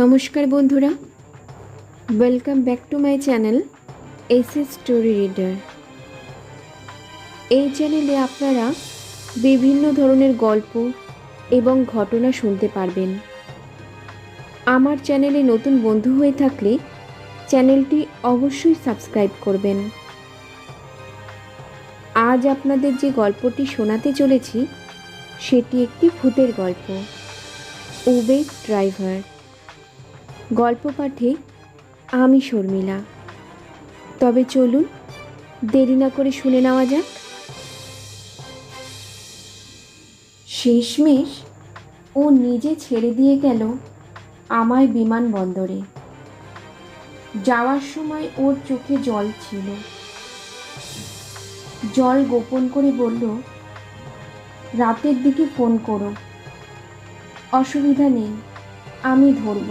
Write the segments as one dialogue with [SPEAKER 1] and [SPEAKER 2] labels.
[SPEAKER 1] নমস্কার বন্ধুরা, welcome back to my channel SS story reader. এই চ্যানেলে আপনারা বিভিন্ন ধরনের গল্প এবং ঘটনা শুনতে পারবেন। আমার চ্যানেলে নতুন বন্ধু হয়ে থাকলে চ্যানেলটি অবশ্যই সাবস্ক্রাইব করবেন। আজ আপনাদের যে গল্পটি শোনাতে চলেছি সেটি একটি ভূতের গল্প, উবের ড্রাইভার। গল্প পাঠে আমি শর্মিলা। তবে চলুন দেরি না করে শুনে নেওয়া যাক। শেষমেশ ও নিজে ছেড়ে দিয়ে গেল আমায় বিমানবন্দরে। যাওয়ার সময় ওর চোখে জল ছিল। জল গোপন করে বলল, রাতের দিকে ফোন করো, অসুবিধা নেই, আমি ধরব।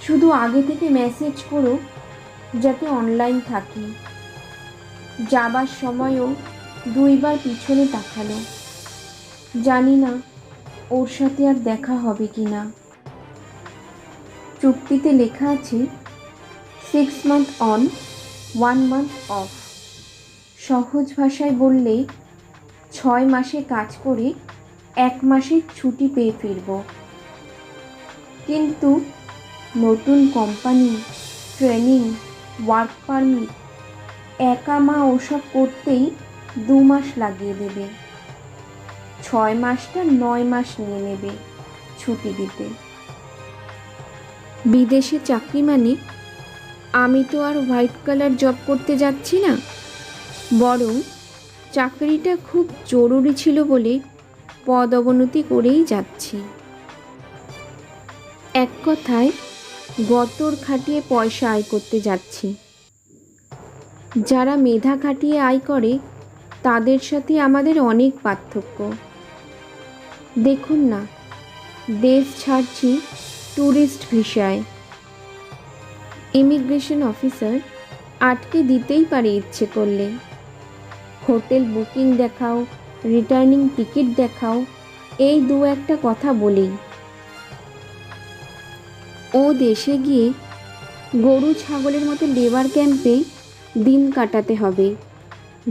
[SPEAKER 1] শুধু আগে থেকে মেসেজ করো যাতে অনলাইন থাকি। যাবার সময়ও দুইবার পিছনে তাকালো। জানি না ওর সাথে আর দেখা হবে কি না। চুক্তিতে লেখা আছে 6 মান্থ অন 1 মান্থ অফ। সহজ ভাষায় বললে 6 মাসে কাজ করে 1 মাসের ছুটি পেয়ে ফিরব। কিন্তু নতুন কোম্পানি, ট্রেনিং, ওয়ার্ক পারমিট, একা মা ওসব করতেই 2 মাস লাগিয়ে দেবে। 6 মাসটা 9 মাস নিয়ে নেবে ছুটি দিতে। বিদেশে চাকরি মানে আমি তো আর হোয়াইট কালার জব করতে যাচ্ছি না, বরং চাকরিটা খুব জরুরি ছিল বলে পদ অবনতি করেই যাচ্ছি। এক কথায় গতর খাটিয়ে পয়সা আয় করতে যাচ্ছি। যারা মেধা খাটিয়ে আয় করে তাদের সাথে আমাদের অনেক পার্থক্য। দেখুন না, দেশ ছাড়ছি ট্যুরিস্ট ভিসায়। ইমিগ্রেশন অফিসার আটকে দিতেই পারে ইচ্ছে করলে। হোটেল বুকিং দেখাও, রিটার্নিং টিকিট দেখাও, এই দু একটা কথা বলেই। ও দেশে গিয়ে গরু ছাগলের মতো লেবার ক্যাম্পে দিন কাটাতে হবে,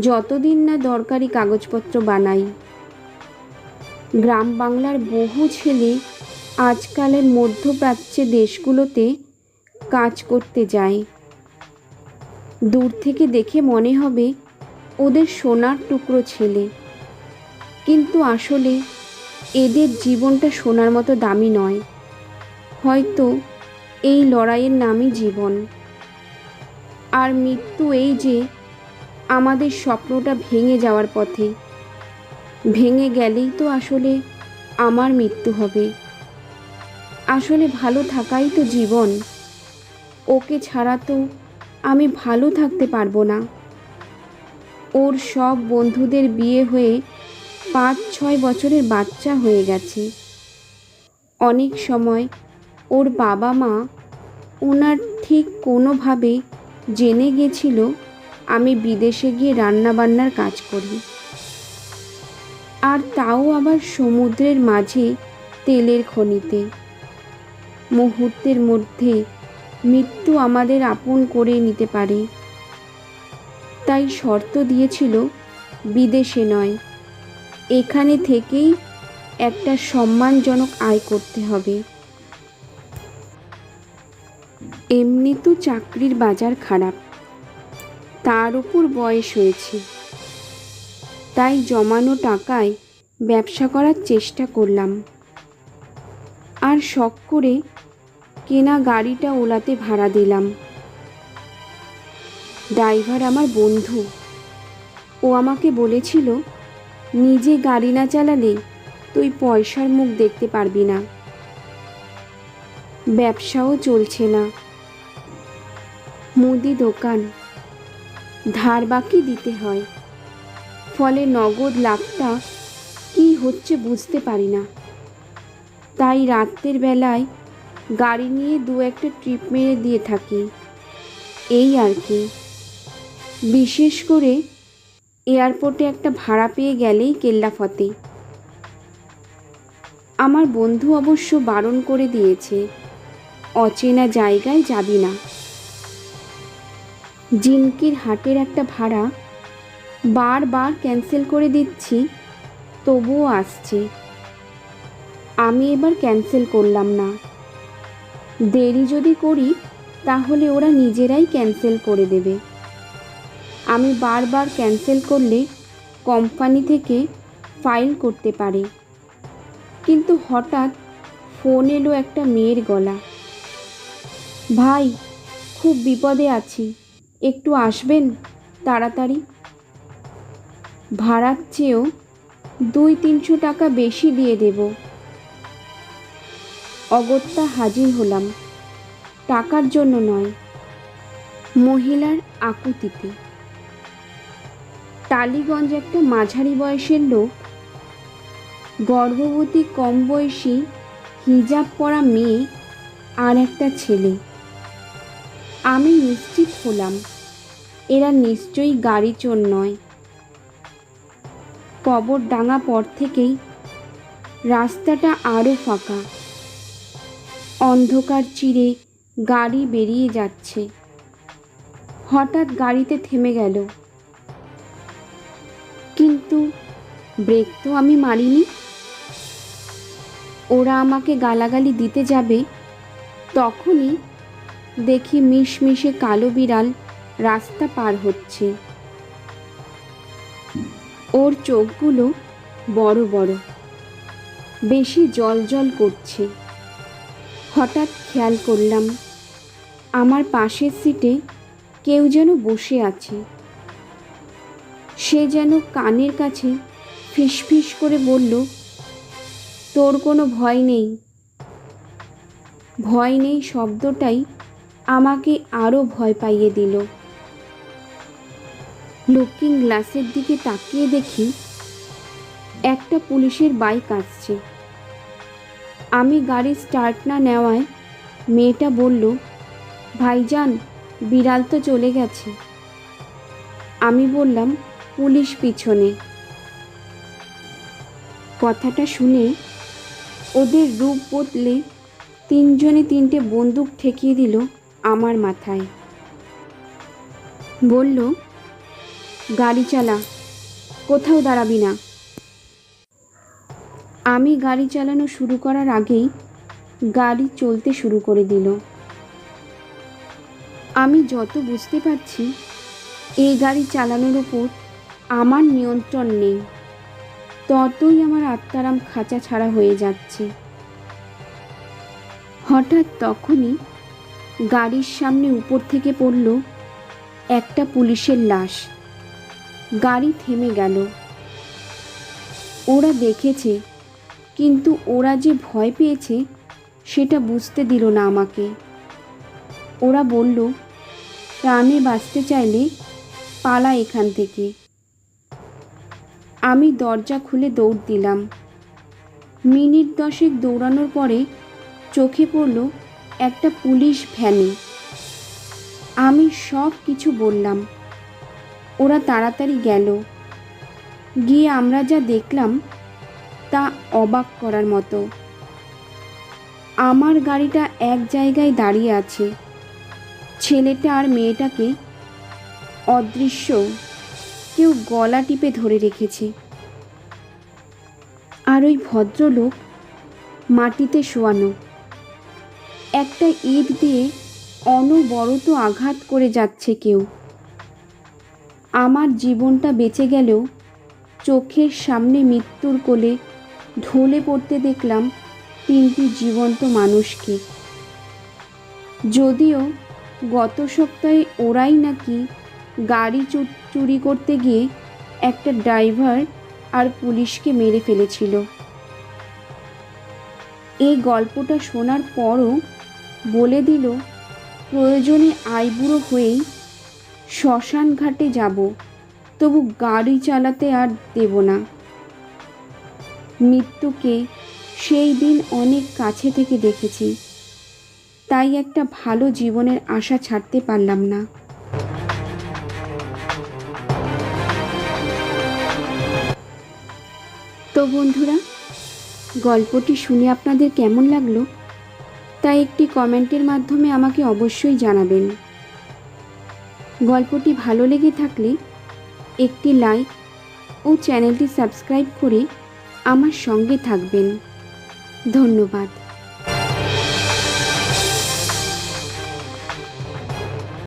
[SPEAKER 1] যতদিন না দরকারি কাগজপত্র বানাই। গ্রাম বাংলার বহু ছেলে আজকালের মধ্যপ্রাচ্যে দেশগুলোতে কাজ করতে যায়। দূর থেকে দেখে মনে হবে ওদের সোনার টুকরো ছেলে, কিন্তু আসলে এদের জীবনটা সোনার মতো দামি নয়। হয়তো এই লড়াইয়ের নামই জীবন। আর মৃত্যু এই যে আমাদের স্বপ্নটা ভেঙে যাওয়ার পথে। ভেঙে গেলেই তো আসলে আমার মৃত্যু হবে। আসলে ভালো থাকাই তো জীবন। ওকে ছাড়া তো আমি ভালো থাকতে পারবো না। ওর সব বন্ধুদের বিয়ে হয়ে 5-6 বছরের বাচ্চা হয়ে গেছে। অনেক সময় ওর বাবা মা ওনার ঠিক কোনোভাবে জেনে গেছিল আমি বিদেশে গিয়ে রান্নাবান্নার কাজ করি। আর তাও আবার সমুদ্রের মাঝে তেলের খনিতে। মুহূর্তের মধ্যে মৃত্যু আমাদের আপন করে নিতে পারে। তাই শর্ত দিয়েছিল বিদেশে নয়, এখানে থেকেই একটা সম্মানজনক আয় করতে হবে। এমনি তো চাকরির বাজার খারাপ, তার উপর বয়স হয়েছে। তাই জমানো টাকায় ব্যবসা করার চেষ্টা করলাম। আর শখ করে কেনা গাড়িটা ওলাতে ভাড়া দিলাম। ড্রাইভার আমার বন্ধু। ও আমাকে বলেছিল, নিজে গাড়ি না চালালে তুই পয়সার মুখ দেখতে পারবি না। ব্যবসাও চলছে না। মুদি দোকান, ধার বাকি দিতে হয়। ফলে নগদ লাভটা কি হচ্ছে বুঝতে পারি না। তাই রাতের বেলায় গাড়ি নিয়ে 2-একটা ট্রিপ মেরে দিয়ে থাকি, এই আর কি। বিশেষ করে এয়ারপোর্টে একটা ভাড়া পেয়ে গেলেই কেল্লাফতে। আমার বন্ধু অবশ্য বারণ করে দিয়েছে, অচেনা জায়গায় যাবি না। জিনকির হাটের একটা ভাড়া বারবার ক্যান্সেল করে দিচ্ছি, তবুও আসছে। আমি এবার ক্যান্সেল করলাম না। দেরি যদি করি তাহলে ওরা নিজেরাই ক্যান্সেল করে দেবে। আমি বারবার ক্যান্সেল করলে কোম্পানি থেকে ফাইল করতে পারে। কিন্তু হঠাৎ ফোন এলো একটা মেয়ের গলা। ভাই, খুব বিপদে আছি, একটু আসবেন তাড়াতাড়ি। ভাড়ার চেয়েও 200-300 টাকা বেশি দিয়ে দেব। অগত্যা হাজির হলাম, টাকার জন্য নয়, মহিলার আকুতিতে। টালিগঞ্জ একটা মাঝারি বয়সের লোক, গর্ভবতী কম বয়সী হিজাব পরা মেয়ে আর একটা ছেলে। আমি নিশ্চিত হলাম এরা নিশ্চয়ই গাড়ি চোর নয়। কবরডাঙ্গা পর থেকেই রাস্তাটা আরও ফাঁকা। অন্ধকার চিরে গাড়ি বেরিয়ে যাচ্ছে। হঠাৎ গাড়িতে থেমে গেল, কিন্তু ব্রেক তো আমি মারিনি। ওরা আমাকে গালাগালি দিতে যাবে, তখনই দেখি মিশমিশে কালো বিড়াল রাস্তা পার হচ্ছে। ওর চোখগুলো বড় বড়, বেশি জল করছে। হঠাৎ খেয়াল করলাম আমার পাশের সিটে কেউ যেন বসে আছে। সে যেন কানের কাছে ফিসফিস করে বলল, তোর কোনো ভয় নেই। ভয় নেই শব্দটাই আমাকে আরও ভয় পাইয়ে দিল। লুকিং গ্লাসের দিকে তাকিয়ে দেখি একটা পুলিশের বাইক আসছে। আমি গাড়ি স্টার্ট না নেওয়ায় মেয়েটা বলল, ভাইজান, বিড়াল তো চলে গেছে। আমি বললাম, পুলিশ পিছনে। কথাটা শুনে ওদের রূপ বদলে 3 জনে 3টে বন্দুক ঠেকিয়ে দিল আমার মাথায়। বলল, গাড়ি চালা, কোথাও দাঁড়াবি না। আমি গাড়ি চালানো শুরু করার আগেই গাড়ি চলতে শুরু করে দিল। আমি যত বুঝতে পারছি এই গাড়ি চালানোর ওপর আমার নিয়ন্ত্রণ নেই, ততই আমার আত্মারাম খাঁচা ছাড়া হয়ে যাচ্ছে। হঠাৎ তখনই গাড়ির সামনে উপর থেকে পড়ল একটা পুলিশের লাশ। গাড়ি থেমে গেল। ওরা দেখেছে, কিন্তু ওরা যে ভয় পেয়েছে সেটা বুঝতে দিল না আমাকে। ওরা বলল, প্রাণে বাঁচতে চাইলে পালা এখান থেকে। আমি দরজা খুলে দৌড় দিলাম। মিনিট 10 দৌড়ানোর পরে চোখে পড়ল একটা পুলিশ ভ্যানে। আমি সব কিছু বললাম। ওরা তাড়াতাড়ি গেল। গিয়ে আমরা যা দেখলাম তা অবাক করার মতো। আমার গাড়িটা এক জায়গায় দাঁড়িয়ে আছে। ছেলেটা আর মেয়েটাকে অদৃশ্য কেউ গলা টিপে ধরে রেখেছে। আর ওই ভদ্রলোক মাটিতে শোয়ানো, একটা ইট দিয়ে অনবরত আঘাত করে যাচ্ছে কেউ। আমার জীবনটা বেঁচে গেলেও চোখের সামনে মৃত্যুর কোলে ঢলে পড়তে দেখলাম 3টি জীবন্ত মানুষকে। যদিও গত সপ্তাহে ওরাই নাকি গাড়ি চুরি করতে গিয়ে একটা ড্রাইভার আর পুলিশকে মেরে ফেলেছিল। এই গল্পটা শোনার পরও বলে দিল, প্রয়োজনে আইবুড়ো হয়েই শ্মশান ঘাটে যাব, তবু গাড়ি চালাতে আর দেব না। মৃত্যুকে সেই দিন অনেক কাছে থেকে দেখেছি, তাই একটা ভালো জীবনের আশা ছাড়তে পারলাম না। তো বন্ধুরা, গল্পটি শুনে আপনাদের কেমন লাগলো তা একটি কমেন্টের মাধ্যমে আমাকে অবশ্যই জানাবেন। গল্পটি ভালো লেগে থাকলে একটি লাইক ও চ্যানেলটি সাবস্ক্রাইব করে আমার সঙ্গে থাকবেন। ধন্যবাদ।